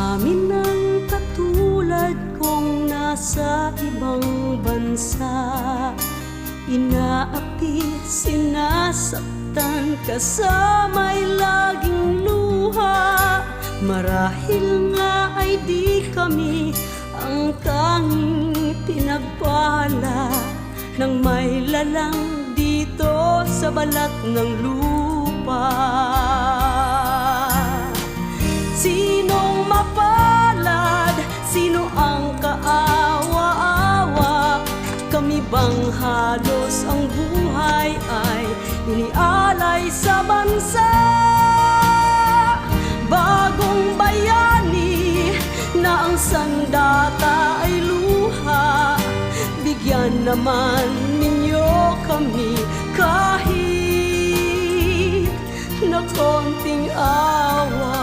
Marami ng katulad kong nasa ibang bansa, inaapi, sinasaktan, kasama'y laging luha. Marahil nga ay di kami ang tanging pinagpala ng may lalang dito sa balat ng lupa. Sinong mapalad? Sino ang kaawa-awa? Kami bang halos ang buhay ay inialay sa bansa? Bagong bayani na ang sandata ay luha, bigyan naman ninyo kami kahit na konting awa.